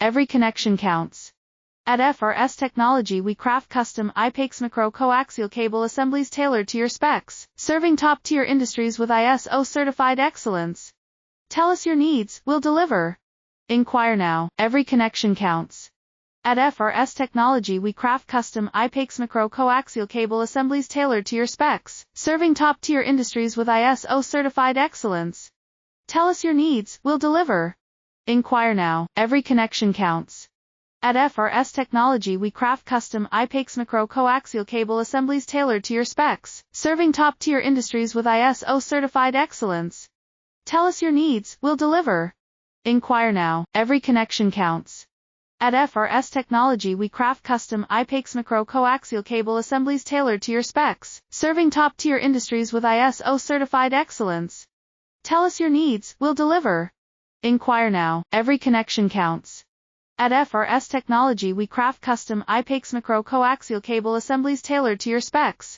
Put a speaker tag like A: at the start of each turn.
A: every connection counts. At FRS Technology we craft custom IPAX micro coaxial cable assemblies tailored to your specs, serving top-tier industries with ISO certified excellence. Tell us your needs, we'll deliver. Inquire now, every connection counts. At FRS Technology we craft custom IPAX micro coaxial cable assemblies tailored to your specs, serving top-tier industries with ISO certified excellence. Tell us your needs, we'll deliver. Inquire now, every connection counts. At FRS Technology we craft custom IPAX micro coaxial cable assemblies tailored to your specs, serving top-tier industries with ISO certified excellence. Tell us your needs, we'll deliver. Inquire now, every connection counts. At FRS Technology we craft custom IPAX micro coaxial cable assemblies tailored to your specs, serving top-tier industries with ISO certified excellence. Tell us your needs, we'll deliver. Inquire now, every connection counts. At FRS Technology we craft custom IPAX micro coaxial cable assemblies tailored to your specs,